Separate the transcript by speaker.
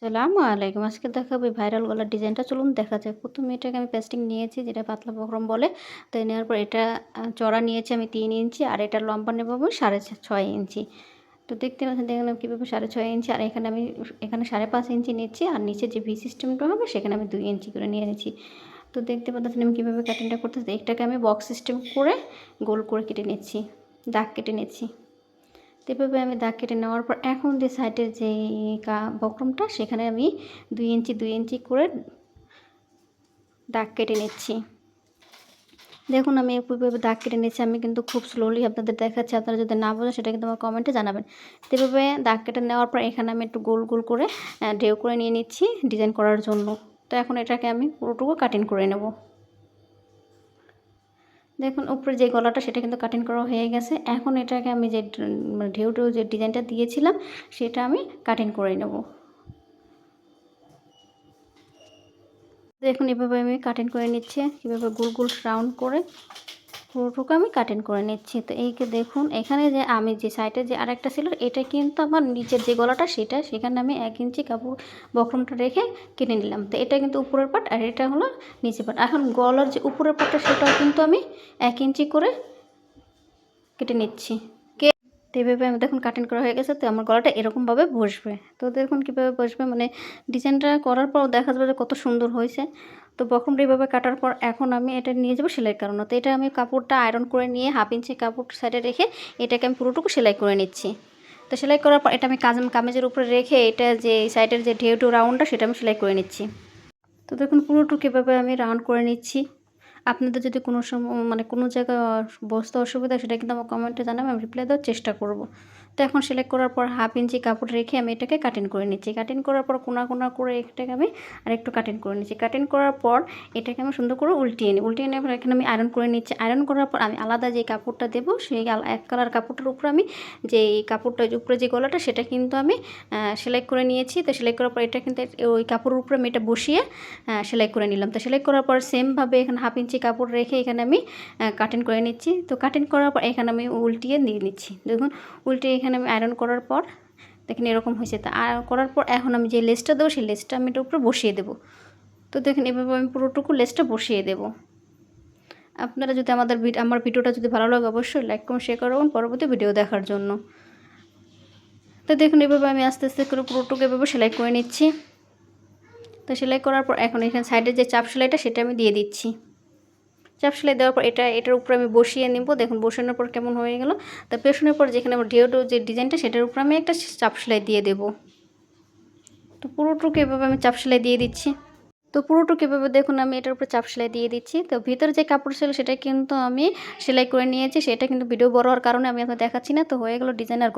Speaker 1: আসসালামু আলাইকুম। আজকে দেখাবো এই ভাইরাল গলার ডিজাইনটা। চলুন দেখা যাক। ১ম এ এটাকে আমি পেস্টিং নিয়েছি, যেটা পাতলা বক্রম বলে। তো নেওয়ার পর এটা চওড়া নিয়েছি আমি ৩ ইঞ্চি, আর এটার লম্বা নেব আমি ৬.৫ ইঞ্চি। তো দেখতে পাচ্ছেন, দেখলাম কীভাবে ৬.৫ ইঞ্চি, আর এখানে আমি এখানে ৫.৫ ইঞ্চি নিচ্ছি, আর নিচে যে ভি সিস্টেমটা হবে সেখানে আমি ২ ইঞ্চি করে নিয়ে নিচ্ছি। তো দেখতে পাচ্ছেন আমি কীভাবে কাটিংটা করতেছি। এটাকে আমি বক্স সিস্টেম করে গোল করে কেটে নিচ্ছি, দাগ কেটে নিচ্ছি। তো এভাবে আমি দাগ কেটে নেওয়ার পর এখন যে সাইডের যেই বক্রমটা সেখানে আমি ২ ইঞ্চি ২ ইঞ্চি করে দাগ কেটে নিচ্ছি। দেখুন আমি এভাবে দাগ কেটে নিচ্ছি। আমি কিন্তু খুব স্লোলি আপনাদের দেখাচ্ছি। আপনারা যদি না বোঝেন সেটা কিন্তু আমার কমেন্টে জানাবেন। তো এভাবে দাগ কেটে নেওয়ার পর এখানে আমি একটু গোল গোল করে ঢেউ করে নিয়ে নিচ্ছি ডিজাইন করার জন্য। তো এখন এটাকে আমি পুরোটুকু কাটিং করে নেব। দেখুন উপরে যে গলাটা সেটা কিন্তু কাটিং করা হয়ে গেছে। এখন এটাকে আমি যে ঢেউ ঢেউ যে ডিজাইনটা দিয়েছিলাম সেটা আমি কাটিং করে নেব। দেখুন এভাবে আমি কাটিং করে নিচ্ছি, কীভাবে গোল গোল রাউন্ড করে পুরোটুকু আমি কাটিং করে নিচ্ছি। তো এইকে দেখুন, এখানে যে আমি যে সাইডে যে আরেকটা ছিল এটা কিন্তু আমার নিচের যে গলাটা সেখানে আমি ১ ইঞ্চি কাপড় বক্রমটা রেখে কেটে নিলাম। তো এটা কিন্তু উপরের পার্ট, আর এটা হলো নিচের পার্ট। এখন গলার যে উপরের পার্টটা সেটাও কিন্তু আমি ১ ইঞ্চি করে কেটে নিচ্ছি। তো এভাবে আমি দেখুন কাটিং করা হয়ে গেছে। তো আমার গলাটা এরকমভাবে বসবে। তো দেখুন কীভাবে বসবে, মানে ডিজাইনটা করার পর দেখা যাবে যে কত সুন্দর হয়েছে। তো বক্রমটা এইভাবে কাটার পর এখন আমি এটা নিয়ে যাবো সেলাই করানো। তো এটা আমি কাপড়টা আয়রন করে নিয়ে 1/2 ইঞ্চি কাপড় সাইডে রেখে এটাকে আমি পুরোটুকু সেলাই করে নিচ্ছি। তো সেলাই করার পর এটা আমি কামিজের উপরে রেখে এটা যে সাইডের যে ঢেউ রাউন্ডটা সেটা আমি সেলাই করে নিচ্ছি। তো দেখুন পুরোটুকু এভাবে আমি রাউন্ড করে নিচ্ছি। আপনাদের যদি কোনো মানে কোনো জায়গায় বুঝতে অসুবিধা সেটা কিন্তু আমার কমেন্টে জানাবেন, আমি রিপ্লাই দেওয়ার চেষ্টা করব। তো এখন সেলাই করার পর 1/2 ইঞ্চি কাপড় রেখে আমি এটাকে কাটিং করে নিচ্ছি। কাটিং করার পর কোনা কোনা করে এটাকে আমি আরেকটু কাটিং করে নিচ্ছি। কাটিং করার পর এটাকে আমি সুন্দর করে উল্টিয়ে নেওয়ার পর এখানে আমি আয়রন করে নিচ্ছি। আয়রন করার পর আমি আলাদা যে কাপড়টা দেবো সেই এক কালার কাপড়টার উপর আমি যে কাপড়টা উপরে যে গলাটা সেটা কিন্তু আমি সেলাই করে নিয়েছি। তো সেলাই করার পর এটা কিন্তু ওই কাপড়ের উপরে আমি এটা বসিয়ে সেলাই করে নিলাম। তো সেলাই করার পর সেমভাবে এখানে 1/2 ইঞ্চি কাপড় রেখে এখানে আমি কাটিং করে নিচ্ছি। তো কাটিং করার পর এখানে আমি উল্টিয়ে নিয়ে নিচ্ছি। দেখুন উল্টিয়ে এখানে আমি আয়রন করার পর দেখেন এরকম হয়েছে। তা আয়রন করার পর এখন আমি যে লেসটা দেবো সেই লেসটা আমি এটার উপরে বসিয়ে দেবো। তো দেখেন এভাবে আমি পুরোটুকু লেসটা বসিয়ে দেবো। আপনারা যদি আমার ভিডিওটা যদি ভালো লাগে অবশ্যই লাইক কমেন্ট শেয়ার করবেন পরবর্তী ভিডিও দেখার জন্য। তো দেখুন এভাবে আমি আস্তে আস্তে করে পুরোটুকু এভাবে সেলাই করে নিচ্ছি। তো সেলাই করার পর এখন এখানে সাইডের যে চাপ সেলাইটা সেটা আমি দিয়ে দিচ্ছি। চাপ সেলাই দেওয়ার পর এটার উপরে আমি বসিয়ে নেব। দেখুন বসানোর পর কেমন হয়ে গেল। তা পেছনের পর যেখানে আমার ঢেউ যে ডিজাইনটা সেটার উপরে আমি একটা চাপ সেলাই দিয়ে দেব। তো পুরোটুকু এভাবে আমি চাপ সেলাই দিয়ে দিচ্ছি। তো পুরোটুকু এভাবে দেখুন আমি এটার উপরে চাপ সেলাই দিয়ে দিচ্ছি। তো ভিতরে যে কাপড় ছিল সেটা কিন্তু আমি সেলাই করে নিয়েছি। সেটা কিন্তু ভিডিও বড় হওয়ার কারণে আমি আপনাদের দেখাচ্ছি না। তো হয়ে গেল ডিজাইন আর